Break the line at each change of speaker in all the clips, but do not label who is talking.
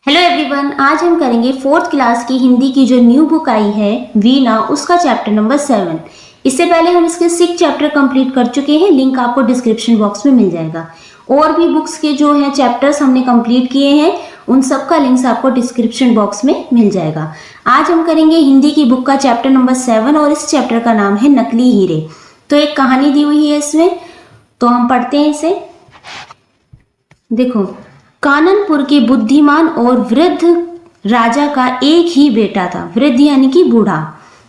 Hello everyone, आज हम करेंगे फोर्थ क्लास की हिंदी की जो न्यू बुक आई है वीणा, उसका चैप्टर नंबर 7। इससे पहले हम इसके 6 चैप्टर कंप्लीट कर चुके हैं। लिंक आपको डिस्क्रिप्शन बॉक्स में मिल जाएगा। और भी बुक्स के जो है चैप्टर्स हमने कंप्लीट किए हैं, उन सब का लिंक्स आपको डिस्क्रिप्शन बॉक्स में मिल जाएगा। आज हम करेंगे हिंदी की बुक का चैप्टर नंबर 7 और इस चैप्टर का नाम है नकली हीरे। तो एक कहानी दी हुई है इसमें, तो हम पढ़ते हैं इसे। देखो, काननपुर के बुद्धिमान और वृद्ध राजा का एक ही बेटा था। वृद्ध यानी कि बूढ़ा।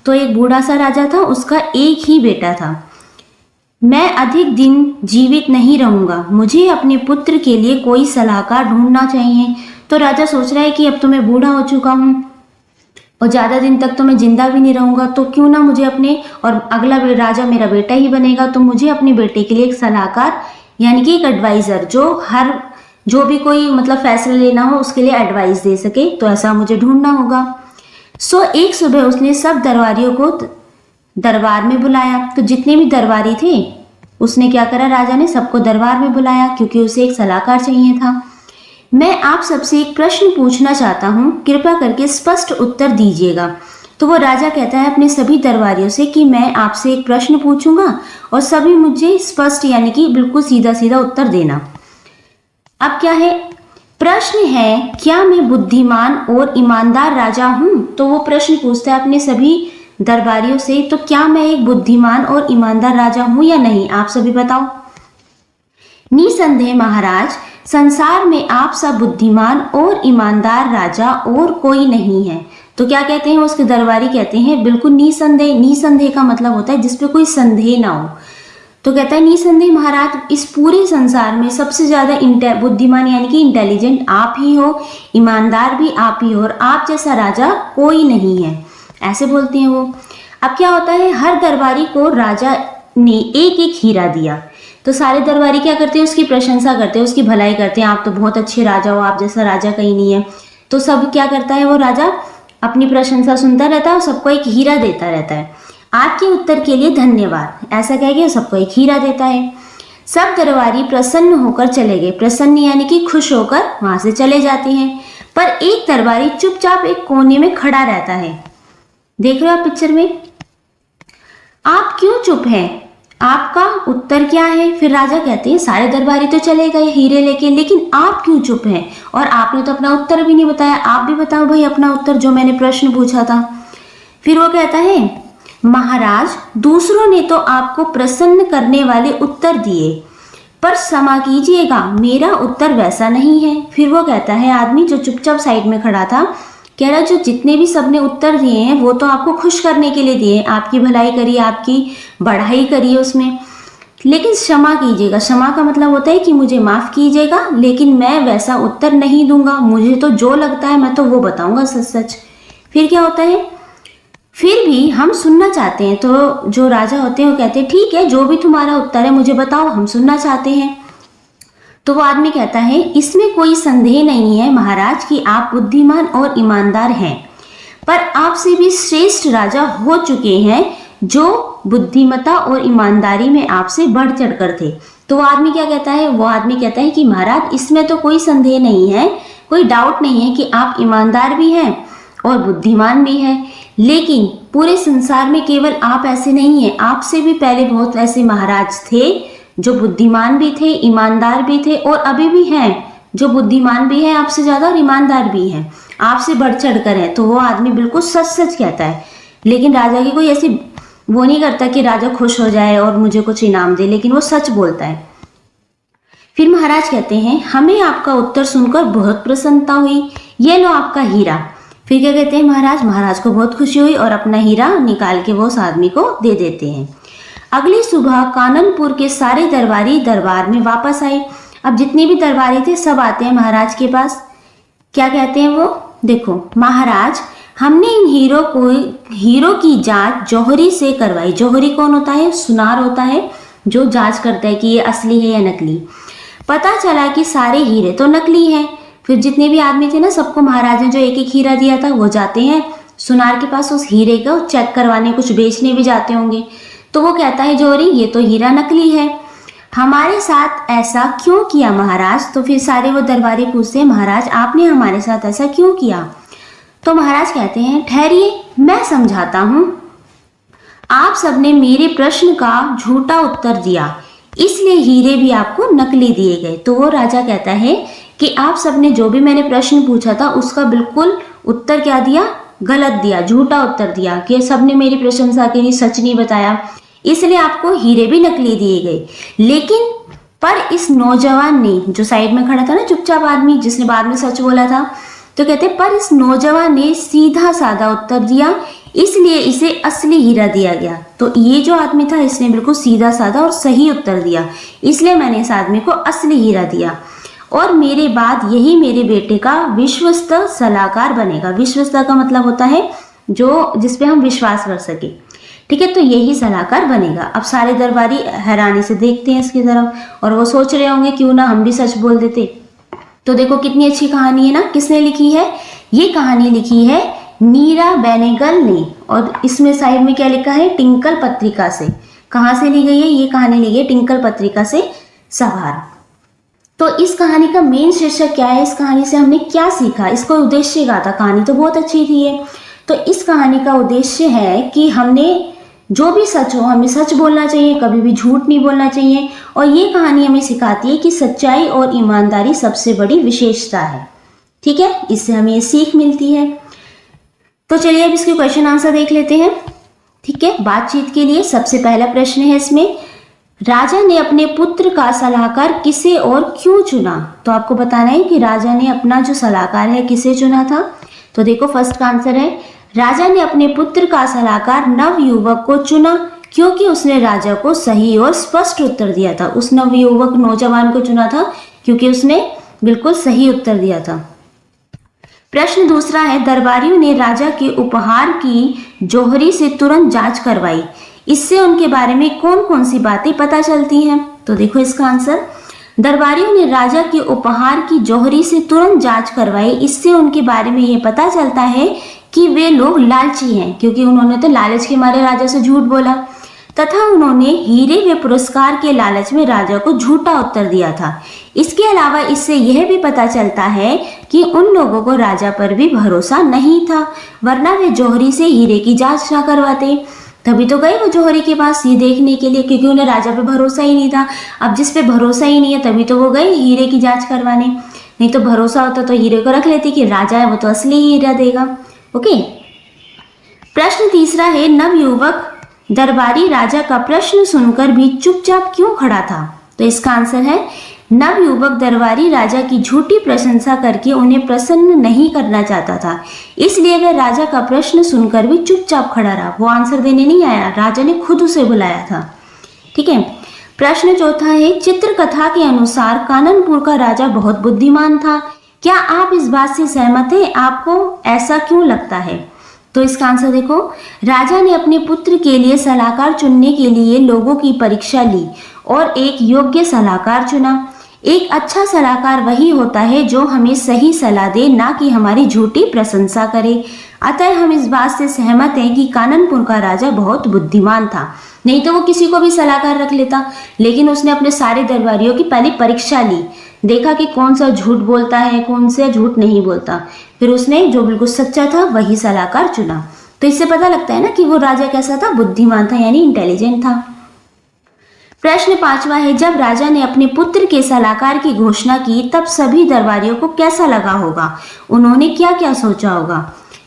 तो एक बूढ़ा सा राजा था, उसका एक ही बेटा था। मैं अधिक दिन जीवित नहीं रहूंगा, मुझे अपने पुत्र के लिए कोई सलाहकार ढूंढना चाहिए। तो राजा सोच रहा है कि अब तो मैं बूढ़ा हो चुका हूँ और ज्यादा दिन तक तो मैं जिंदा भी नहीं रहूंगा, तो क्यों ना मुझे अपने, और अगला राजा मेरा बेटा ही बनेगा, तो मुझे अपने बेटे के लिए एक सलाहकार यानी कि एक एडवाइजर, जो भी कोई मतलब फैसला लेना हो उसके लिए एडवाइस दे सके, तो ऐसा मुझे ढूंढना होगा। एक सुबह उसने सब दरबारियों को दरबार में बुलाया। तो जितने भी दरबारी थे उसने क्या करा, राजा ने सबको दरबार में बुलाया क्योंकि उसे एक सलाहकार चाहिए था। मैं आप सबसे एक प्रश्न पूछना चाहता हूँ, कृपया करके स्पष्ट उत्तर दीजिएगा। तो वो राजा कहता है अपने सभी दरबारियों से कि मैं आपसे एक प्रश्न पूछूंगा और सभी मुझे स्पष्ट यानी कि बिल्कुल सीधा सीधा उत्तर देना। अब क्या है, प्रश्न है, क्या मैं बुद्धिमान और ईमानदार राजा हूं? तो वो प्रश्न पूछता है अपने सभी दरबारियों से, तो क्या मैं एक बुद्धिमान और ईमानदार राजा हूं या नहीं, आप सभी बताओ। निसंदेह महाराज, संसार में आप सब बुद्धिमान और ईमानदार राजा और कोई नहीं है। तो क्या कहते हैं उसके दरबारी, कहते हैं बिल्कुल निसंदेह। निसंदेह का मतलब होता है जिसपे कोई संदेह ना हो। तो कहता है निसंदेह महाराज, इस पूरे संसार में सबसे ज्यादा बुद्धिमान यानी कि इंटेलिजेंट आप ही हो, ईमानदार भी आप ही हो, और आप जैसा राजा कोई नहीं है, ऐसे बोलते हैं वो। अब क्या होता है, हर दरबारी को राजा ने एक एक हीरा दिया। तो सारे दरबारी क्या करते हैं, उसकी प्रशंसा करते हैं, उसकी भलाई करते हैं, आप तो बहुत अच्छे राजा हो, आप जैसा राजा कहीं नहीं है। तो सब क्या करता है, वो राजा अपनी प्रशंसा सुनता रहता है और सबको एक हीरा देता रहता है। आपके उत्तर के लिए धन्यवाद, ऐसा कह के सबको एक हीरा देता है। सब दरबारी प्रसन्न होकर चले गए। प्रसन्न यानी कि खुश होकर वहां से चले जाते हैं। पर एक दरबारी चुपचाप एक कोने में खड़ा रहता है। देख रहे हो आप पिक्चर में, आप क्यों चुप हैं, आपका उत्तर क्या है? फिर राजा कहते हैं सारे दरबारी तो चले गए हीरे लेके, लेकिन आप क्यों चुप हैं? और आपने तो अपना उत्तर भी नहीं बताया, आप भी बताओ भाई अपना उत्तर, जो मैंने प्रश्न पूछा था। फिर वो कहता है, महाराज, दूसरों ने तो आपको प्रसन्न करने वाले उत्तर दिए, पर क्षमा कीजिएगा, मेरा उत्तर वैसा नहीं है। फिर वो कहता है, आदमी जो चुपचाप साइड में खड़ा था, कह रहा जो जितने भी सबने उत्तर दिए हैं वो तो आपको खुश करने के लिए दिए, आपकी भलाई करी, आपकी बढ़ाई करी है उसमें, लेकिन क्षमा कीजिएगा। क्षमा का मतलब होता है कि मुझे माफ कीजिएगा, लेकिन मैं वैसा उत्तर नहीं दूंगा, मुझे तो जो लगता है मैं तो वो बताऊंगा सच सच। फिर क्या होता है, फिर भी हम सुनना चाहते हैं। तो जो राजा होते हैं वो कहते हैं ठीक है, जो भी तुम्हारा उत्तर है मुझे बताओ, हम सुनना चाहते हैं। तो वो आदमी कहता है, इसमें कोई संदेह नहीं है महाराज कि आप बुद्धिमान और ईमानदार हैं, पर आपसे भी श्रेष्ठ राजा हो चुके हैं जो बुद्धिमता और ईमानदारी में आपसे बढ़ चढ़ कर थे। तो वो आदमी क्या कहता है, वो आदमी कहता है कि महाराज इसमें तो कोई संदेह नहीं है, कोई डाउट नहीं है कि आप ईमानदार भी हैं और बुद्धिमान भी हैं, लेकिन पूरे संसार में केवल आप ऐसे नहीं हैं, आपसे भी पहले बहुत ऐसे महाराज थे जो बुद्धिमान भी थे, ईमानदार भी थे, और अभी भी हैं जो बुद्धिमान भी है आपसे ज्यादा और ईमानदार भी हैं, आपसे बढ़ चढ़ कर है। तो वो आदमी बिल्कुल सच सच कहता है, लेकिन राजा की कोई ऐसी वो नहीं करता कि राजा खुश हो जाए और मुझे कुछ इनाम दे, लेकिन वो सच बोलता है। फिर महाराज कहते हैं, हमें आपका उत्तर सुनकर बहुत प्रसन्नता हुई, ये लो आपका हीरा। फिर क्या कहते हैं महाराज को बहुत खुशी हुई और अपना हीरा निकाल के वो उस आदमी को दे देते हैं। अगली सुबह काननपुर के सारे दरबारी दरबार में वापस आए। अब जितने भी दरबारी थे सब आते हैं महाराज के पास। क्या कहते हैं वो, देखो महाराज, हमने इन हीरो की जांच जौहरी से करवाई। जौहरी कौन होता है, सुनार होता है जो जांच करता है कि ये असली है या नकली। पता चला कि सारे हीरे तो नकली हैं। फिर जितने भी आदमी थे ना, सबको महाराज ने जो एक एक हीरा दिया था वो जाते हैं सुनार के पास उस हीरे को चेक करवाने, कुछ बेचने भी जाते होंगे। तो वो कहता है जौहरी, ये तो हीरा नकली है। हमारे साथ ऐसा क्यों किया महाराज? तो फिर सारे वो दरबारी पूछते हैं, महाराज आपने हमारे साथ ऐसा क्यों किया? तो महाराज कहते हैं, ठहरिए मैं समझाता हूँ। आप सबने मेरे प्रश्न का झूठा उत्तर दिया, इसलिए हीरे भी आपको नकली दिए गए। तो वो राजा कहता है कि आप सबने जो भी मैंने प्रश्न पूछा था उसका बिल्कुल उत्तर क्या दिया? गलत दिया, झूठा उत्तर दिया, कि सबने मेरी प्रशंसा के लिए सच नहीं बताया, इसलिए आपको हीरे भी नकली दिए गए। लेकिन पर इस नौजवान ने, जो साइड में खड़ा था ना चुपचाप आदमी जिसने बाद में सच बोला था, तो कहते पर इस नौजवान ने सीधा साधा उत्तर दिया, इसलिए इसे असली हीरा दिया गया। तो ये जो आदमी था इसने बिल्कुल सीधा साधा और सही उत्तर दिया, इसलिए मैंने इस आदमी को असली हीरा दिया। और मेरे बाद यही मेरे बेटे का विश्वस्त सलाहकार बनेगा। विश्वस्त का मतलब होता है जो जिसपे हम विश्वास कर सके, ठीक है। तो यही सलाहकार बनेगा। अब सारे दरबारी हैरानी से देखते हैं इसकी तरफ और वो सोच रहे होंगे क्यों ना हम भी सच बोल देते। तो देखो कितनी अच्छी कहानी है ना। किसने लिखी है? ये कहानी लिखी है नीरा बेनेगल ने, और इसमें साइड में क्या लिखा है? टिंकल पत्रिका से। कहाँ से ली गई है? ये कहानी ली गई है टिंकल पत्रिका से, सवार। तो इस कहानी का मेन शीर्षक क्या है? इस कहानी से हमने क्या सीखा? इसको उद्देश्य क्या था? कहानी तो बहुत अच्छी थी ये। तो इस कहानी का उद्देश्य है कि हमने जो भी सच हो हमें सच बोलना चाहिए, कभी भी झूठ नहीं बोलना चाहिए। और ये कहानी हमें सिखाती है कि सच्चाई और ईमानदारी सबसे बड़ी विशेषता है, ठीक है। इससे हमें ये सीख मिलती है। तो चलिए अब इसके क्वेश्चन आंसर देख लेते हैं, ठीक है। बातचीत के लिए सबसे पहला प्रश्न है इसमें, राजा ने अपने पुत्र का सलाहकार किसे और क्यों चुना? तो आपको बताना है कि राजा ने अपना जो सलाहकार है किसे चुना था। तो देखो फर्स्ट का आंसर है, राजा ने अपने पुत्र का सलाहकार नव युवक को चुना क्योंकि उसने राजा को सही और स्पष्ट उत्तर दिया था। उस नव युवक नौजवान को चुना था क्योंकि उसने बिल्कुल सही उत्तर दिया था। प्रश्न दूसरा है, दरबारियों ने राजा के उपहार की जौहरी से तुरंत जांच करवाई, इससे उनके बारे में कौन कौन सी बातें पता चलती हैं? तो देखो इसका आंसर, दरबारियों ने राजा के उपहार की जौहरी से तुरंत जांच करवाई, इससे उनके बारे में ये पता चलता है कि वे लोग लालची हैं, क्योंकि उन्होंने तो लालच के मारे राजा से झूठ बोला, तथा उन्होंने हीरे व पुरस्कार के लालच में राजा को झूठा उत्तर दिया था। इसके अलावा इससे यह भी पता चलता है कि उन लोगों को राजा पर भी भरोसा नहीं था, वरना वे जौहरी से हीरे की जांच ना करवाते। तभी तो गए वो जौहरी के पास ये देखने के लिए, क्योंकि उन्हें राजा पे भरोसा ही नहीं था। अब जिस पे भरोसा ही नहीं है तभी तो वो गए हीरे की जांच करवाने, नहीं तो भरोसा होता तो हीरे को रख लेते कि राजा है वो तो असली हीरा देगा। ओके। प्रश्न तीसरा है, नवयुवक दरबारी राजा का प्रश्न सुनकर भी चुपचाप क्यों खड़ा था? तो इसका आंसर है, नवयुवक दरबारी राजा की झूठी प्रशंसा करके उन्हें प्रसन्न नहीं करना चाहता था, इसलिए वह राजा का प्रश्न सुनकर भी चुपचाप खड़ा रहा। वो आंसर देने नहीं आया, राजा ने खुद उसे बुलाया था, ठीक है। प्रश्न चौथा है, चित्रकथा के अनुसार काननपुर का राजा बहुत बुद्धिमान था, क्या आप इस बात से सहमत हैं? आपको ऐसा क्यों लगता है? तो इसका आंसर देखो, राजा ने अपने पुत्र के लिए सलाहकार चुनने के लिए लोगों की परीक्षा ली और एक योग्य सलाहकार चुना। एक अच्छा सलाहकार वही होता है जो हमें सही सलाह दे, ना कि हमारी झूठी प्रशंसा करे। अतः हम इस बात से सहमत हैं कि काननपुर का राजा बहुत बुद्धिमान था। नहीं तो वो किसी को भी सलाहकार रख लेता, लेकिन उसने अपने सारे दरबारियों की पहले परीक्षा ली, देखा कि कौन सा झूठ बोलता है, कौन सा झूठ नहीं बोलता, फिर उसने जो बिल्कुल सच्चा था वही सलाहकार चुना। तो इससे पता लगता है ना कि वो राजा कैसा था, बुद्धिमान था, यानी इंटेलिजेंट था। प्रश्न पांचवा है, जब राजा ने अपने पुत्र के सलाहकार की घोषणा की तब सभी दरबारियों को कैसा लगा होगा? उन्होंने क्या क्या सोचा होगा?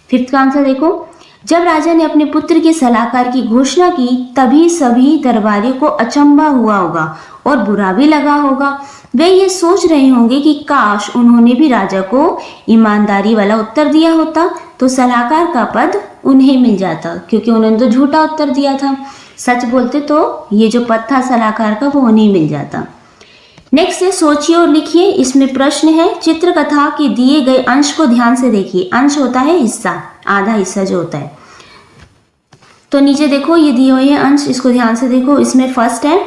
फिफ्थ का आंसर देखो, जब राजा ने अपने पुत्र के सलाहकार की घोषणा की तभी सभी दरबारियों को अचंभा हुआ होगा और बुरा भी लगा होगा। वे ये सोच रहे होंगे कि काश उन्होंने भी राजा को ईमानदारी वाला उत्तर दिया होता तो सलाहकार का पद उन्हें मिल जाता, क्योंकि उन्होंने तो झूठा उत्तर दिया था। सच बोलते तो ये जो पद था सलाहकार का वो उन्हें मिल जाता। नेक्स्ट है, सोचिए और लिखिए। इसमें प्रश्न है, चित्रकथा के दिए गए अंश को ध्यान से देखिए। अंश होता है हिस्सा, आधा हिस्सा जो होता है। तो नीचे देखो ये दिए हुए हैं अंश, इसको ध्यान से देखो। इसमें फर्स्ट है,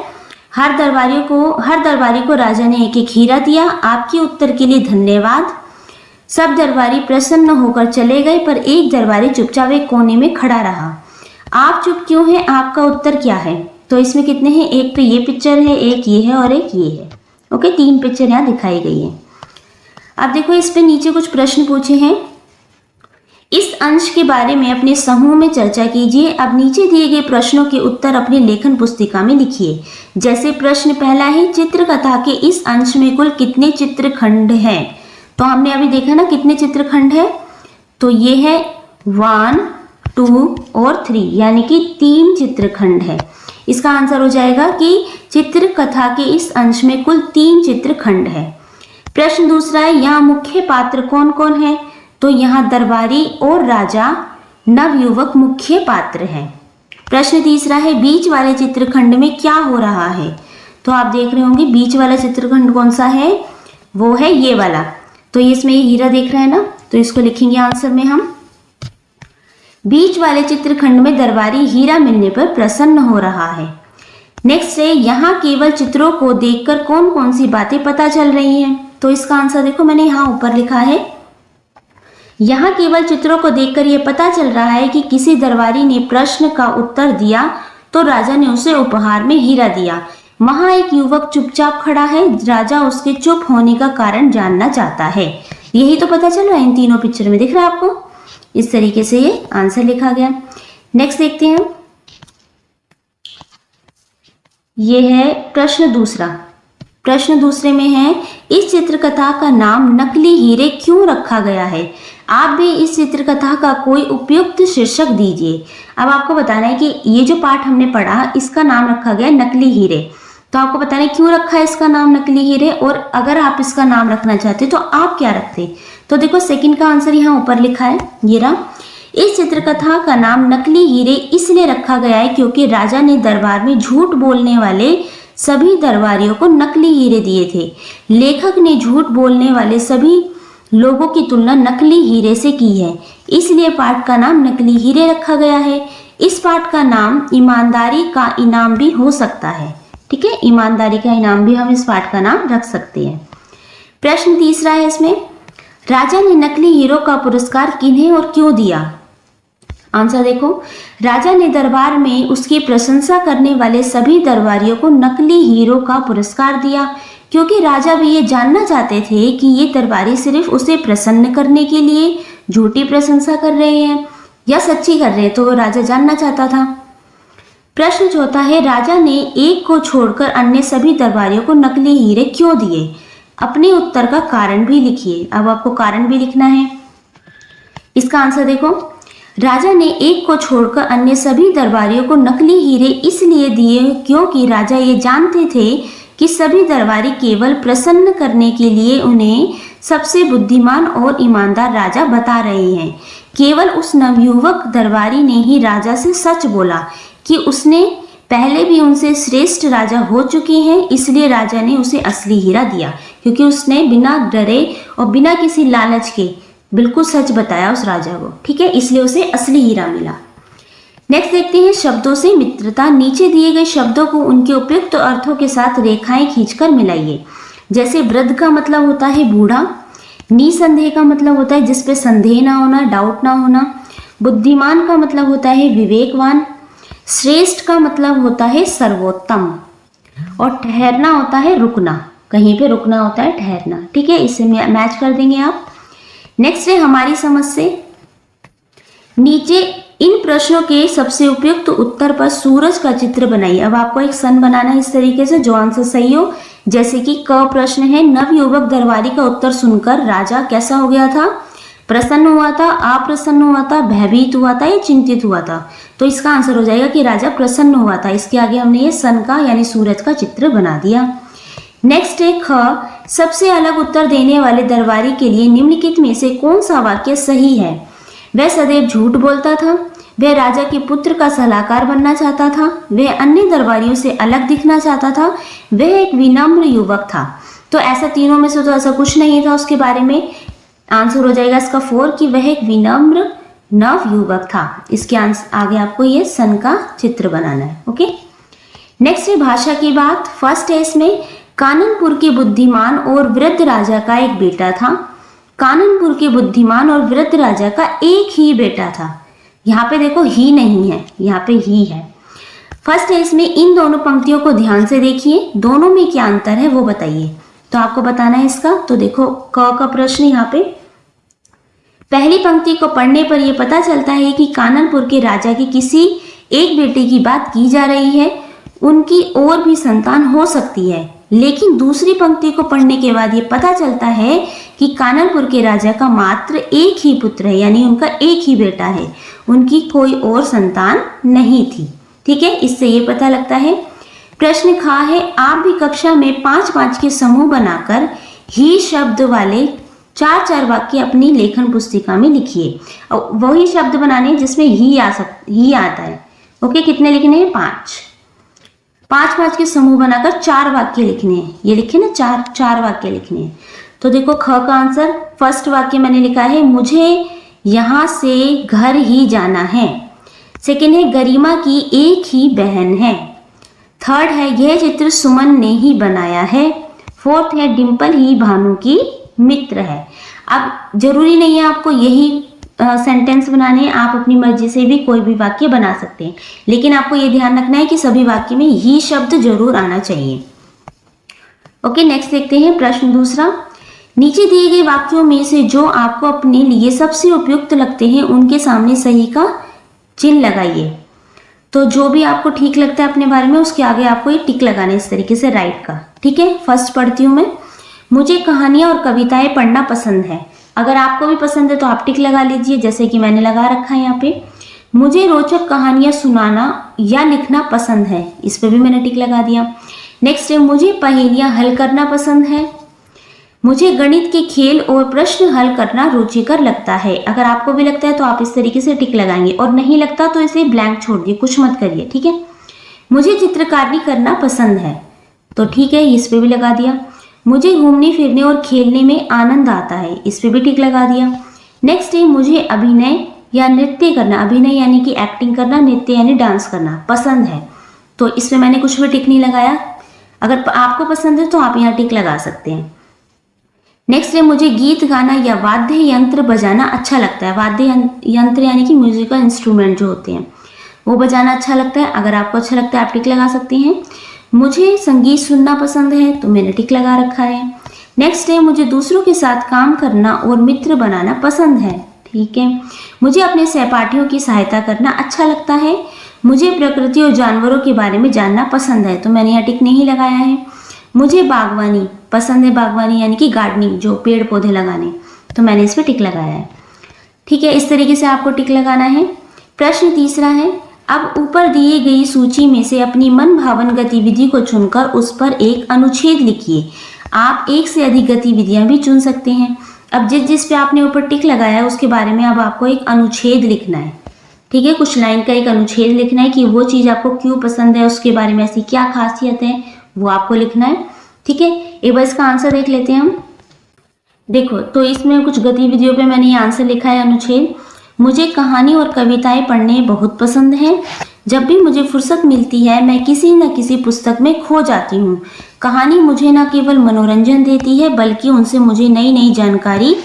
हर दरबारी को राजा ने एक एक हीरा दिया। आपके उत्तर के लिए धन्यवाद। सब दरबारी प्रसन्न होकर चले गए, पर एक दरबारी चुपचाप एक कोने में खड़ा रहा। आप चुप क्यों हैं? आपका उत्तर क्या है? तो इसमें कितने हैं, एक तो ये पिक्चर है, एक ये है और एक ये है। ओके, 3 पिक्चर यहाँ दिखाई गई है। अब देखो इस पे नीचे कुछ प्रश्न पूछे हैं। इस अंश के बारे में अपने समूह में चर्चा कीजिए। अब नीचे दिए गए प्रश्नों के उत्तर अपनी लेखन पुस्तिका में लिखिए। जैसे प्रश्न पहला है, चित्रकथा के इस अंश में कुल कितने चित्रखंड हैं? तो हमने अभी देखा ना कितने चित्रखंड है, तो ये है 1, 2 और 3, यानी कि 3 चित्रखंड है। इसका आंसर हो जाएगा कि चित्रकथा के इस अंश में कुल 3 चित्रखंड है। प्रश्न दूसरा है, यहाँ मुख्य पात्र कौन कौन है? तो यहाँ दरबारी और राजा नवयुवक मुख्य पात्र हैं। प्रश्न तीसरा है, बीच वाले चित्रखंड में क्या हो रहा है? तो आप देख रहे होंगे बीच वाला चित्रखंड कौन सा है, वो है ये वाला। तो इसमें ये हीरा देख रहे हैं ना, तो इसको लिखेंगे आंसर में हम। बीच वाले चित्रखंड में दरबारी हीरा मिलने पर प्रसन्न हो रहा है। नेक्स्ट है, यहाँ केवल चित्रों को देखकर कौन कौन सी बातें पता चल रही हैं? तो इसका आंसर देखो मैंने यहाँ ऊपर लिखा है, यहाँ केवल चित्रों को देखकर यह पता चल रहा है कि किसी दरबारी ने प्रश्न का उत्तर दिया तो राजा ने उसे उपहार में हीरा दिया। वहां एक युवक चुपचाप खड़ा है, राजा उसके चुप होने का कारण जानना चाहता है। यही तो पता चल रहा है इन तीनों पिक्चर में, दिख रहा है आपको? इस तरीके से ये आंसर लिखा गया। नेक्स्ट देखते हैं, ये है प्रश्न दूसरा। प्रश्न दूसरे में है, इस चित्रकथा का नाम नकली हीरे क्यों रखा गया है? आप भी इस चित्रकथा का कोई उपयुक्त शीर्षक दीजिए। अब आपको बताना है कि ये जो पाठ हमने पढ़ा इसका नाम रखा गया नकली हीरे। तो आपको बताना है क्यों रखा है इसका नाम नकली हीरे, और अगर आप इसका नाम रखना चाहते तो आप क्या रखते? तो देखो सेकंड का आंसर यहाँ ऊपर लिखा है, ये रहा। इस चित्रकथा का नाम नकली हीरे इसलिए रखा गया है क्योंकि राजा ने दरबार में झूठ बोलने वाले सभी दरबारियों को नकली हीरे दिए थे। लेखक ने झूठ बोलने वाले सभी लोगों की तुलना नकली हीरे से की है, इसलिए पाठ का नाम नकली हीरे रखा गया है। इस पाठ का नाम ईमानदारी का इनाम भी हो सकता है। ठीक है, ईमानदारी का इनाम भी हम इस पाठ का नाम रख सकते हैं। प्रश्न तीसरा है इसमें, राजा ने नकली हीरो का पुरस्कार किन्हें और क्यों दिया? आंसर देखो, राजा ने दरबार में उसकी प्रशंसा करने वाले सभी दरबारियों को नकली हीरो का पुरस्कार दिया, क्योंकि राजा भी ये जानना चाहते थे कि ये दरबारी सिर्फ उसे प्रसन्न करने के लिए झूठी प्रशंसा कर रहे हैं या सच्ची कर रहे हैं, तो वो राजा जानना चाहता था। प्रश्न चौथा है, राजा ने एक को छोड़कर अन्य सभी दरबारियों को नकली हीरे क्यों दिए? अपने उत्तर का कारण भी लिखिए। अब आपको कारण भी लिखना है। इसका आंसर देखो, राजा ने एक को छोड़कर अन्य सभी दरबारियों को नकली हीरे इसलिए दिए क्योंकि राजा ये जानते थे कि सभी दरबारी केवल प्रसन्न करने के लिए उन्हें सबसे बुद्धिमान और ईमानदार राजा बता रहे हैं। केवल उस नवयुवक दरबारी ने ही राजा से सच बोला कि उसने पहले भी उनसे श्रेष्ठ राजा हो चुके हैं, इसलिए राजा ने उसे असली हीरा दिया, क्योंकि उसने बिना डरे और बिना किसी लालच के बिल्कुल सच बताया उस राजा को। ठीक है, इसलिए उसे असली हीरा मिला। नेक्स्ट देखते हैं शब्दों से मित्रता। नीचे दिए गए शब्दों को उनके उपयुक्त अर्थों के साथ रेखाएं खींचकर मिलाइए। जैसे वृद्ध का मतलब होता है बूढ़ा, निसंदेह का मतलब होता है जिस पे संदेह ना होना, डाउट ना होना, बुद्धिमान का मतलब होता है विवेकवान, श्रेष्ठ का मतलब होता है सर्वोत्तम, और ठहरना होता है रुकना, कहीं पे रुकना होता है ठहरना। ठीक है, इसे मैच कर देंगे आप। नेक्स्ट है हमारी समझ से। नीचे इन प्रश्नों के सबसे उपयुक्त उत्तर पर सूरज का चित्र बनाइए। अब आपको एक सन बनाना है इस तरीके से जो आंसर सही हो। जैसे कि क प्रश्न है, नवयुवक दरबारी का उत्तर सुनकर राजा कैसा हो गया था? प्रसन्न हुआ था, अप्रसन्न हुआ था, भयभीत हुआ था या चिंतित हुआ था? तो इसका आंसर हो जाएगा कि राजा प्रसन्न हुआ था। इसके आगे हमने ये सन का यानी सूरज का चित्र बना दिया। नेक्स्ट है ख, सबसे अलग उत्तर देने वाले दरबारी के लिए निम्नलिखित में से कौन सा वाक्य सही है? वह सदैव झूठ बोलता था, वह राजा के पुत्र का सलाहकार बनना चाहता था, वह अन्य दरबारियों से अलग दिखना चाहता था, वह एक विनम्र युवक था। तो ऐसा तीनों में से तो ऐसा कुछ नहीं था उसके बारे में। आंसर हो जाएगा इसका 4 कि वह एक विनम्र नव युवक था। इसके आगे आपको ये सन का चित्र बनाना है। ओके, नेक्स्ट है भाषा की बात। फर्स्ट है इसमें, काननपुर के बुद्धिमान और वृद्ध राजा का एक बेटा था। काननपुर के बुद्धिमान और वृद्ध राजा का एक ही बेटा था। यहाँ पे देखो ही नहीं है, यहाँ पे ही है। फर्स्ट है इसमें, इन दोनों पंक्तियों को ध्यान से देखिए, दोनों में क्या अंतर है वो बताइए। तो आपको बताना है इसका। तो देखो क का प्रश्न यहाँ पे, पहली पंक्ति को पढ़ने पर यह पता चलता है कि काननपुर के राजा की किसी एक बेटे की बात की जा रही है, उनकी और भी संतान हो सकती है। लेकिन दूसरी पंक्ति को पढ़ने के बाद ये पता चलता है कि काननपुर के राजा का मात्र एक ही पुत्र है, यानी उनका एक ही बेटा है, उनकी कोई और संतान नहीं थी। ठीक है, इससे ये पता लगता है। प्रश्न खा है, आप भी कक्षा में 5-5 के समूह बनाकर ही शब्द वाले 4-4 वाक्य अपनी लेखन पुस्तिका में लिखिए। वही शब्द बनाने जिसमें ही आता है। ओके, कितने लिखने हैं? 5 के समूह बनाकर 4 वाक्य लिखने हैं। ये लिखे ना, 4 वाक्य लिखने हैं। तो देखो ख का आंसर, फर्स्ट वाक्य मैंने लिखा है, मुझे यहाँ से घर ही जाना है। सेकेंड है, गरिमा की एक ही बहन है। थर्ड है, यह चित्र सुमन ने ही बनाया है। फोर्थ है, डिम्पल ही भानु की मित्र है। अब जरूरी नहीं है आपको यही सेंटेंस बनाने हैं, आप अपनी मर्जी से भी कोई भी वाक्य बना सकते हैं, लेकिन आपको ये ध्यान रखना है कि सभी वाक्य में ही शब्द जरूर आना चाहिए। ओके, नेक्स्ट देखते हैं प्रश्न दूसरा। नीचे दिए गए वाक्यों में से जो आपको अपने लिए सबसे उपयुक्त लगते हैं उनके सामने सही का चिन्ह लगाइए। तो जो भी आपको ठीक लगता है अपने बारे में उसके आगे आपको ये टिक लगाना है, इस तरीके से राइट का। ठीक है, फर्स्ट पढ़ती हूँ मैं। मुझे कहानियां और कविताएं पढ़ना पसंद है। अगर आपको भी पसंद है तो आप टिक लगा लीजिए, जैसे कि मैंने लगा रखा है यहाँ पे। मुझे रोचक कहानियां सुनाना या लिखना पसंद है, इस पे भी मैंने टिक लगा दिया। नेक्स्ट है, मुझे पहेलियां हल करना पसंद है। मुझे गणित के खेल और प्रश्न हल करना रुचिकर लगता है। अगर आपको भी लगता है तो आप इस तरीके से टिक लगाएंगे, और नहीं लगता तो इसे ब्लैंक छोड़ दिए, कुछ मत करिए। ठीक है, मुझे चित्रकारी करना पसंद है, तो ठीक है, इस पे भी लगा दिया। मुझे घूमने फिरने और खेलने में आनंद आता है, इस पे भी टिक लगा दिया। नेक्स्ट है, मुझे अभिनय या नृत्य करना, अभिनय यानी कि एक्टिंग करना, नृत्य यानी डांस करना पसंद है, तो इस पे मैंने कुछ भी टिक नहीं लगाया। अगर आपको पसंद है तो आप यहाँ टिक लगा सकते हैं। नेक्स्ट है, मुझे गीत गाना या वाद्य यंत्र बजाना अच्छा लगता है। वाद्य यंत्र यानी कि म्यूजिकल इंस्ट्रूमेंट जो होते हैं वो बजाना अच्छा लगता है। अगर आपको अच्छा लगता है आप टिक लगा सकते हैं। मुझे संगीत सुनना पसंद है, तो मैंने टिक लगा रखा है। नेक्स्ट है, मुझे दूसरों के साथ काम करना और मित्र बनाना पसंद है। ठीक है, मुझे अपने सहपाठियों की सहायता करना अच्छा लगता है। मुझे प्रकृति और जानवरों के बारे में जानना पसंद है, तो मैंने यहाँ टिक नहीं लगाया है। मुझे बागवानी पसंद है, बागवानी यानी कि गार्डनिंग, जो पेड़ पौधे लगाने, तो मैंने इस पर टिक लगाया है। ठीक है, इस तरीके से आपको टिक लगाना है। प्रश्न तीसरा है, अब ऊपर दिए गई सूची में से अपनी मन भावन गतिविधि को चुनकर उस पर एक अनुच्छेद लिखिए। आप एक से अधिक गतिविधियां भी चुन सकते हैं। अब जिस पे आपने ऊपर टिक लगाया है उसके बारे में अब आपको एक अनुच्छेद लिखना है। ठीक है, कुछ लाइन का एक अनुच्छेद लिखना है कि वो चीज़ आपको क्यों पसंद है, उसके बारे में ऐसी क्या खासियत है, वो आपको लिखना है। ठीक है, एक बार इसका आंसर देख लेते हैं हम। देखो, तो इसमें कुछ गतिविधियों पे मैंने ये आंसर लिखा है अनुच्छेद। मुझे कहानी और कविताएं पढ़ने बहुत पसंद है। जब भी मुझे फुर्सत मिलती है मैं किसी न किसी पुस्तक में खो जाती हूँ। कहानी मुझे न केवल मनोरंजन देती है बल्कि उनसे मुझे नई नई जानकारी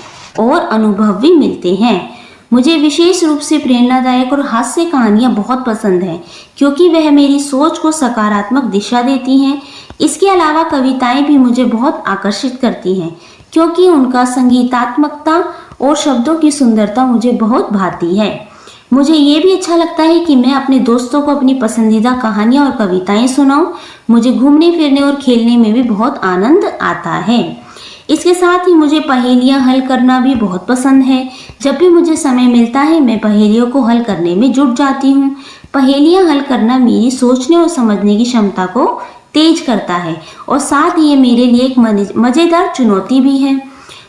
और अनुभव भी मिलते हैं। मुझे विशेष रूप से प्रेरणादायक और हास्य कहानियाँ बहुत पसंद हैं क्योंकि वह मेरी सोच को सकारात्मक दिशा देती हैं। इसके अलावा कविताएं भी मुझे बहुत आकर्षित करती हैं क्योंकि उनका संगीतात्मकता और शब्दों की सुंदरता मुझे बहुत भाती है। मुझे ये भी अच्छा लगता है कि मैं अपने दोस्तों को अपनी पसंदीदा कहानियाँ और कविताएं सुनाऊं। मुझे घूमने फिरने और खेलने में भी बहुत आनंद आता है। इसके साथ ही मुझे पहेलियाँ हल करना भी बहुत पसंद है। जब भी मुझे समय मिलता है मैं पहेलियों को हल करने में जुट जाती हूँ। पहेलियाँ हल करना मेरी सोचने और समझने की क्षमता को तेज करता है और साथ ही ये मेरे लिए एक मज़ेदार चुनौती भी है।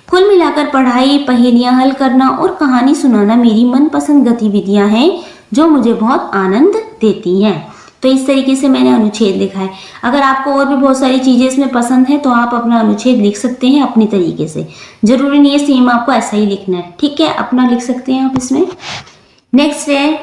कुल मिलाकर पढ़ाई, पहेलियाँ हल करना और कहानी सुनाना मेरी मनपसंद गतिविधियाँ हैं जो मुझे बहुत आनंद देती हैं। तो इस तरीके से मैंने अनुच्छेद लिखा है। अगर आपको और भी बहुत सारी चीज़ें इसमें पसंद है तो आप अपना अनुच्छेद लिख सकते हैं अपनी तरीके से। जरूरी नहीं है सेम आपको ऐसा ही लिखना है। ठीक है, अपना लिख सकते हैं आप इसमें। नेक्स्ट है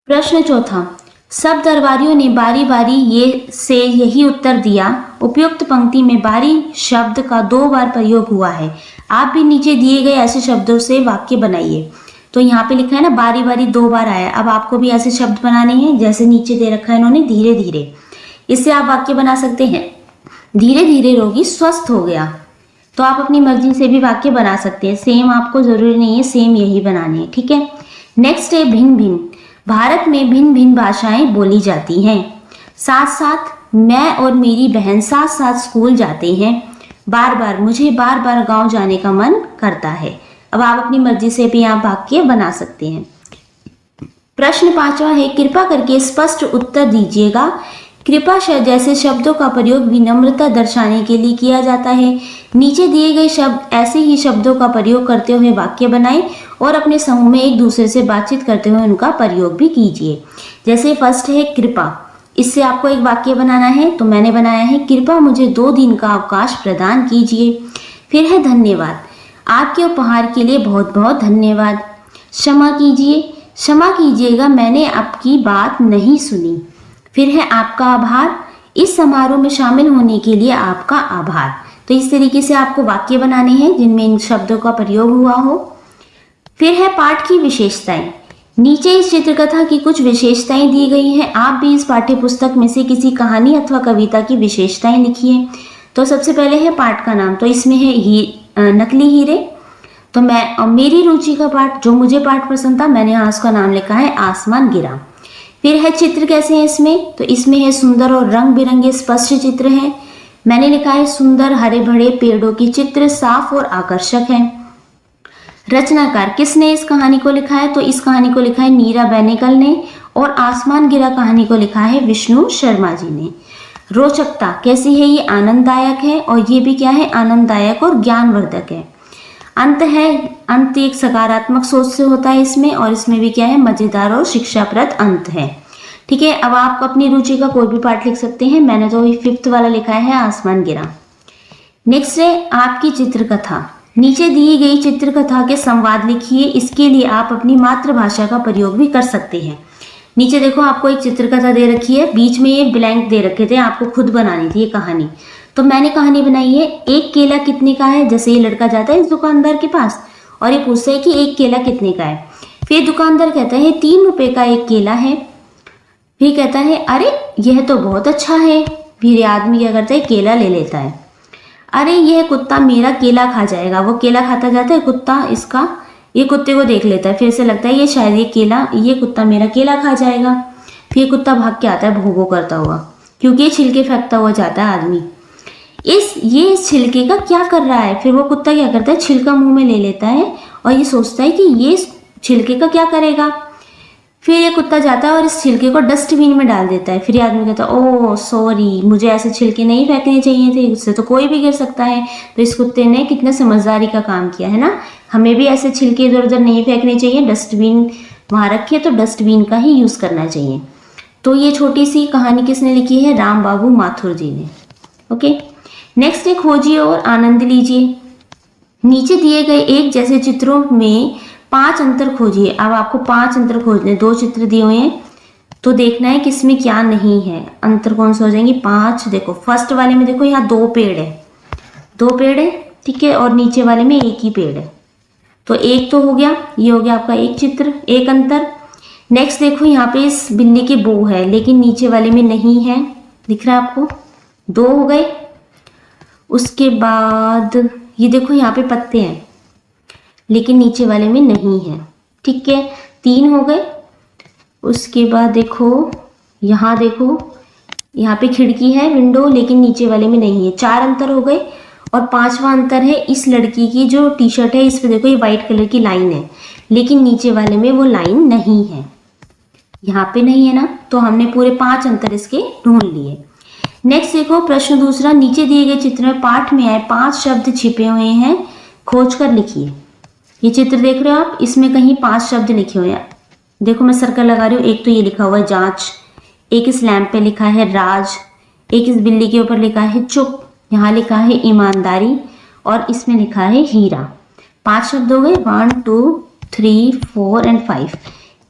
प्रश्न चौथा। सब दरबारियों ने बारी बारी यही उत्तर दिया। उपयुक्त पंक्ति में बारी शब्द का 2 बार प्रयोग हुआ है। आप भी नीचे दिए गए ऐसे शब्दों से वाक्य बनाइए। तो यहाँ पे लिखा है ना बारी बारी 2 बार आया। अब आपको भी ऐसे शब्द बनाने हैं जैसे नीचे दे रखा है इन्होंने, धीरे धीरे। इससे आप वाक्य बना सकते हैं, धीरे धीरे रोगी स्वस्थ हो गया। तो आप अपनी मर्जी से भी वाक्य बना सकते हैं, सेम आपको जरूरी नहीं है सेम यही बनाने हैं, ठीक है। नेक्स्ट है भिन्न भिन्न। भारत में भिन्न भिन्न भाषाएं बोली जाती हैं। साथ साथ मैं और मेरी बहन साथ साथ स्कूल जाते हैं। मुझे बार बार गांव जाने का मन करता है। अब आप अपनी मर्जी से भी आप वाक्य बना सकते हैं। प्रश्न 5वां है, कृपा करके स्पष्ट उत्तर दीजिएगा। कृपा जैसे शब्दों का प्रयोग विनम्रता दर्शाने के लिए किया जाता है। नीचे दिए गए शब्द ऐसे ही शब्दों का प्रयोग करते हुए वाक्य बनाएं और अपने समूह में एक दूसरे से बातचीत करते हुए उनका प्रयोग भी कीजिए। जैसे फर्स्ट है कृपा, इससे आपको एक वाक्य बनाना है, तो मैंने बनाया है, कृपया मुझे 2 दिन का अवकाश प्रदान कीजिए। फिर है धन्यवाद, आपके उपहार के लिए बहुत बहुत धन्यवाद। क्षमा कीजिएगा मैंने आपकी बात नहीं सुनी। फिर है आपका आभार, इस समारोह में शामिल होने के लिए आपका आभार। तो इस तरीके से आपको वाक्य बनाने हैं जिनमें इन शब्दों का प्रयोग हुआ हो। फिर है पाठ की विशेषताएं। नीचे इस चित्रकथा की कुछ विशेषताएं दी गई हैं। आप भी इस पाठ्य पुस्तक में से किसी कहानी अथवा कविता की विशेषताएं लिखिए। तो सबसे पहले है पाठ का नाम, तो इसमें है नकली हीरे। तो मेरी रुचि का पाठ, जो मुझे पाठ पसंद था, मैंने यहाँ उसका नाम लिखा है आसमान गिरा। फिर है चित्र कैसे हैं इसमें, तो इसमें है सुंदर और रंग बिरंगे स्पष्ट चित्र हैं। मैंने लिखा है सुंदर हरे भरे पेड़ों की चित्र साफ और आकर्षक हैं। रचनाकार किसने इस कहानी को लिखा है, तो इस कहानी को लिखा है नीरा बेनेगल ने, और आसमान गिरा कहानी को लिखा है विष्णु शर्मा जी ने। रोचकता कैसी है, ये आनंददायक है, और ये भी क्या है, आनंददायक और ज्ञानवर्धक है। अंत एक सकारात्मक सोच से होता है इसमें, और इसमें भी क्या है, मजेदार और शिक्षाप्रद अंत है। ठीक है, अब आप अपनी रुचि का कोई भी पाठ लिख सकते हैं। मैंने तो 5th वाला लिखा है आसमान गिरा। नेक्स्ट है आपकी चित्रकथा। नीचे दी गई चित्रकथा के संवाद लिखिए। इसके लिए आप अपनी मातृभाषा का प्रयोग भी कर सकते हैं। नीचे देखो आपको एक चित्रकथा दे रखी है, बीच में एक ब्लैंक दे रखे थे, आपको खुद बनानी थी ये कहानी। तो मैंने कहानी बनाई है, एक केला कितने का है। जैसे ये लड़का जाता है इस दुकानदार के पास और ये पूछता है कि एक केला कितने का है। फिर दुकानदार कहता है 3 रुपए का एक केला है। फिर कहता है अरे यह तो बहुत अच्छा है। फिर आदमी क्या करता है, केला ले लेता है। अरे यह कुत्ता मेरा केला खा जाएगा। वो केला खाता जाता है, कुत्ता इसका, ये कुत्ते को देख लेता है। फिर से लगता है ये शायद ये कुत्ता मेरा केला खा जाएगा। फिर कुत्ता भाग के आता है भोगो करता हुआ, क्योंकि ये छिलके फेंकता हुआ जाता है आदमी। इस छिलके का क्या कर रहा है। फिर वो कुत्ता क्या करता है, छिलका मुंह में ले लेता है और ये सोचता है कि ये छिलके का क्या करेगा। फिर ये कुत्ता जाता है और इस छिलके को डस्टबिन में डाल देता है। फिर ये आदमी कहता है ओह सॉरी, मुझे ऐसे छिलके नहीं फेंकने चाहिए थे, उससे तो कोई भी गिर सकता है। तो इस कुत्ते ने कितने समझदारी का काम किया है ना। हमें भी ऐसे छिलके इधर उधर नहीं फेंकने चाहिए, डस्टबिन वहां रखिए तो डस्टबिन का ही यूज करना चाहिए। तो ये छोटी सी कहानी किसने लिखी है, राम बाबू माथुर जी ने। ओके, नेक्स्ट है खोजिए और आनंद लीजिए। नीचे दिए गए एक जैसे चित्रों में 5 अंतर खोजिए। अब आपको 5 अंतर खोजने, 2 चित्र दिए हुए हैं तो देखना है कि इसमें क्या नहीं है, अंतर कौन से हो जाएंगे 5। देखो फर्स्ट वाले में देखो यहाँ 2 पेड़ है, 2 पेड़ है, ठीक है, और नीचे वाले में 1 ही पेड़ है। तो 1 तो हो गया, ये हो गया आपका एक चित्र, एक अंतर। नेक्स्ट देखो यहाँ पे इस बिल्ली की बो है लेकिन नीचे वाले में नहीं है, दिख रहा है आपको, 2 हो गए। उसके बाद ये देखो यहाँ पे पत्ते हैं लेकिन नीचे वाले में नहीं है, ठीक है, 3 हो गए। उसके बाद देखो यहाँ पे खिड़की है, विंडो, लेकिन नीचे वाले में नहीं है, 4 अंतर हो गए। और 5वां अंतर है इस लड़की की जो टी शर्ट है, इस पे देखो ये व्हाइट कलर की लाइन है लेकिन नीचे वाले में वो लाइन नहीं है, यहाँ पे नहीं है ना। तो हमने पूरे 5 अंतर इसके ढूंढ लिए। नेक्स्ट देखो प्रश्न दूसरा, नीचे दिए गए चित्र में पाठ में आए 5 शब्द छिपे हुए हैं, खोज कर लिखिए। ये चित्र देख रहे हो आप, इसमें कहीं 5 शब्द लिखे हुए हैं। देखो मैं सर्कल लगा रही हूँ। एक तो ये लिखा हुआ है जांच, एक इस लैंप पे लिखा है राज, एक इस बिल्ली के ऊपर लिखा है चुप, यहाँ लिखा है ईमानदारी, और इसमें लिखा है हीरा। 5 शब्द हो गए, 1 2 3 4 एंड 5।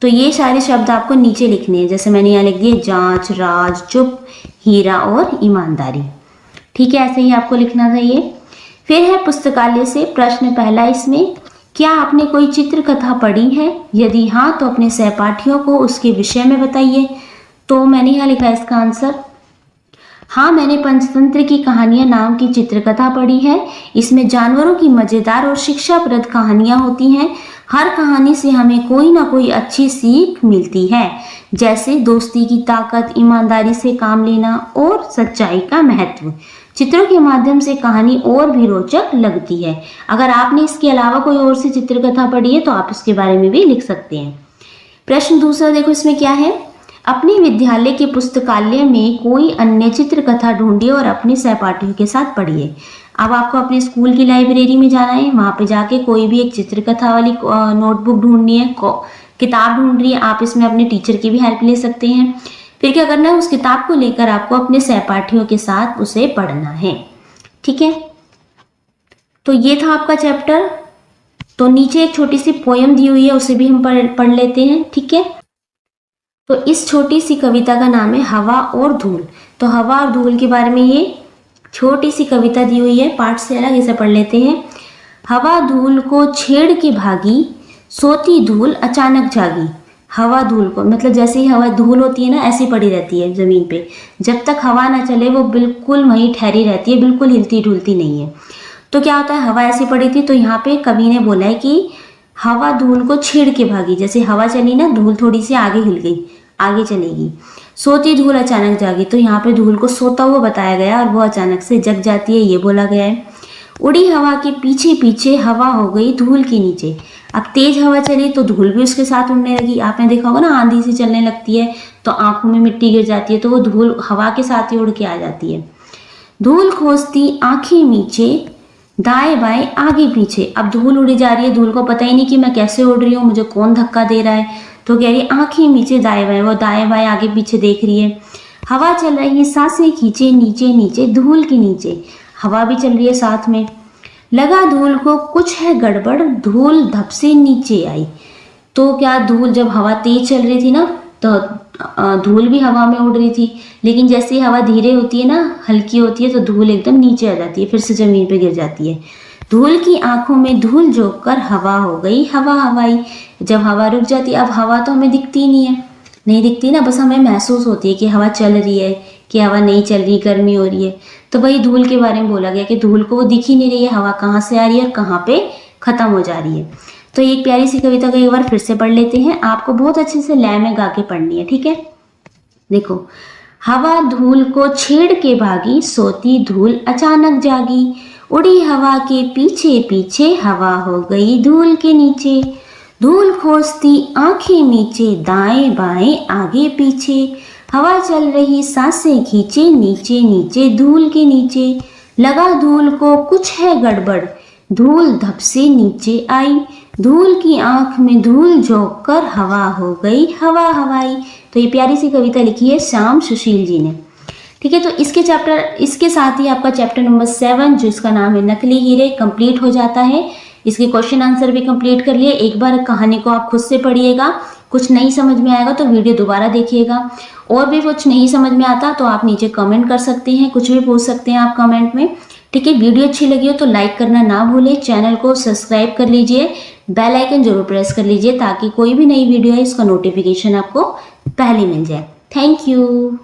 तो ये सारे शब्द आपको नीचे लिखने हैं, जैसे मैंने यहाँ लिख दिए जांच, राज, चुप, हीरा और ईमानदारी, ठीक है, ऐसे ही आपको लिखना चाहिए। फिर है पुस्तकालय से प्रश्न पहला, इसमें क्या आपने कोई चित्र कथा पढ़ी है? यदि हाँ तो अपने सहपाठियों को उसके विषय में बताइए। तो मैंने यहाँ लिखा है इसका आंसर, हाँ मैंने पंचतंत्र की कहानियां नाम की चित्रकथा पढ़ी है। इसमें जानवरों की मजेदार और शिक्षाप्रद कहानियां होती हैं। हर कहानी से हमें कोई ना कोई अच्छी सीख मिलती है, जैसे दोस्ती की ताकत, ईमानदारी से काम लेना और सच्चाई का महत्व। चित्रों के माध्यम से कहानी और भी रोचक लगती है। अगर आपने इसके अलावा कोई और सी चित्रकथा पढ़ी है तो आप इसके बारे में भी लिख सकते हैं। प्रश्न दूसरा देखो, इसमें क्या है, अपने विद्यालय के पुस्तकालय में कोई अन्य चित्रकथा ढूंढिए और अपने सहपाठियों के साथ पढ़िए। अब आपको अपने स्कूल की लाइब्रेरी में जाना है, वहां पे जाके कोई भी एक चित्रकथा वाली नोटबुक ढूंढनी है, किताब ढूंढ रही है। आप इसमें अपने टीचर की भी हेल्प ले सकते हैं। फिर क्या करना है, उस किताब को लेकर आपको अपने सहपाठियों के साथ उसे पढ़ना है। ठीक है, तो ये था आपका चैप्टर। तो नीचे एक छोटी सी पोयम दी हुई है, उसे भी हम पढ़ लेते हैं। ठीक है, तो इस छोटी सी कविता का नाम है हवा और धूल। तो हवा और धूल के बारे में ये छोटी सी कविता दी हुई है, पाठ से अलग, इसे पढ़ लेते हैं। हवा धूल को छेड़ के भागी, सोती धूल अचानक जागी। हवा धूल को मतलब जैसे ही हवा धूल होती है ना, ऐसी पड़ी रहती है जमीन पे। जब तक हवा ना चले वो बिल्कुल वहीं ठहरी रहती है, बिल्कुल हिलती डुलती नहीं है। तो क्या होता है, हवा ऐसी पड़ी थी, तो यहाँ पे कवि ने बोला है कि हवा धूल को छेड़ के भागी। जैसे हवा चली ना, धूल थोड़ी सी आगे हिल गई, आगे चलेगी। सोती धूल अचानक जागी, तो यहाँ पे धूल को सोता हुआ बताया गया और वो अचानक से जग जाती है, ये बोला गया है। उड़ी हवा के पीछे पीछे, हवा हो गई धूल के नीचे। अब तेज हवा चली तो धूल भी उसके साथ उड़ने लगी। आपने देखा होगा ना, आंधी से चलने लगती है तो आंखों में मिट्टी गिर जाती है, तो वो धूल हवा के साथ ही उड़ के आ जाती है। धूल खोजती आंखें नीचे, दाएं बाएं आगे पीछे। अब धूल उड़ी जा रही है, धूल को पता ही नहीं कि मैं कैसे उड़ रही हूँ, मुझे कौन धक्का दे रहा है। तो कह रही आंखें नीचे दाएं बाएं, वो दाएं बाएं आगे पीछे देख रही है। हवा चल रही है, सांसें खींचे नीचे नीचे, धूल के नीचे। हवा भी चल रही है साथ में। लगा धूल को कुछ है गड़बड़, धूल धप से नीचे आई। तो क्या धूल, जब हवा तेज चल रही थी ना, तो धूल भी हवा में उड़ रही थी, लेकिन जैसे ही हवा धीरे होती है ना, हल्की होती है, तो धूल एकदम नीचे आ जाती है, फिर से जमीन पे गिर जाती है। धूल की आंखों में धूल झोंक कर हवा हो गई हवा हवाई। जब हवा रुक जाती, अब हवा तो हमें दिखती नहीं है, नहीं दिखती ना, बस हमें महसूस होती है कि हवा चल रही है, कि हवा नहीं चल रही, गर्मी हो रही है। तो वही धूल के बारे में बोला गया कि धूल को वो दिख ही नहीं रही है, हवा कहाँ से आ रही है और कहाँ पे खत्म हो जा रही है। तो एक प्यारी सी कविता को एक बार फिर से पढ़ लेते हैं। आपको बहुत अच्छे से लय में गा के पढ़नी है। ठीक है, देखो, हवा धूल को छेड़ के भागी, सोती धूल अचानक जागी। उड़ी हवा के पीछे पीछे, हवा हो गई धूल के नीचे। धूल खोजती आंखें नीचे, दाएं बाएं आगे पीछे। हवा चल रही, सांसें खींचे नीचे नीचे, धूल के नीचे। लगा धूल को कुछ है गड़बड़, धूल धप से नीचे आई। धूल की आंख में धूल झोंक कर हवा हो गई हवा हवाई। तो ये प्यारी सी कविता लिखी है श्याम सुशील जी ने। ठीक है, तो इसके साथ ही आपका चैप्टर नंबर 7 जो इसका नाम है नकली हीरे कंप्लीट हो जाता है। इसके क्वेश्चन आंसर भी कंप्लीट कर लिए। एक बार कहानी को आप खुद से पढ़िएगा, कुछ नहीं समझ में आएगा तो वीडियो दोबारा देखिएगा। और भी कुछ नहीं समझ में आता तो आप नीचे कमेंट कर सकते हैं, कुछ भी पूछ सकते हैं आप कमेंट में। ठीक है, वीडियो अच्छी लगी हो तो लाइक करना ना भूलें, चैनल को सब्सक्राइब कर लीजिए, बेल आइकन जरूर प्रेस कर लीजिए ताकि कोई भी नई वीडियो है इसका नोटिफिकेशन आपको पहले मिल जाए। Thank you.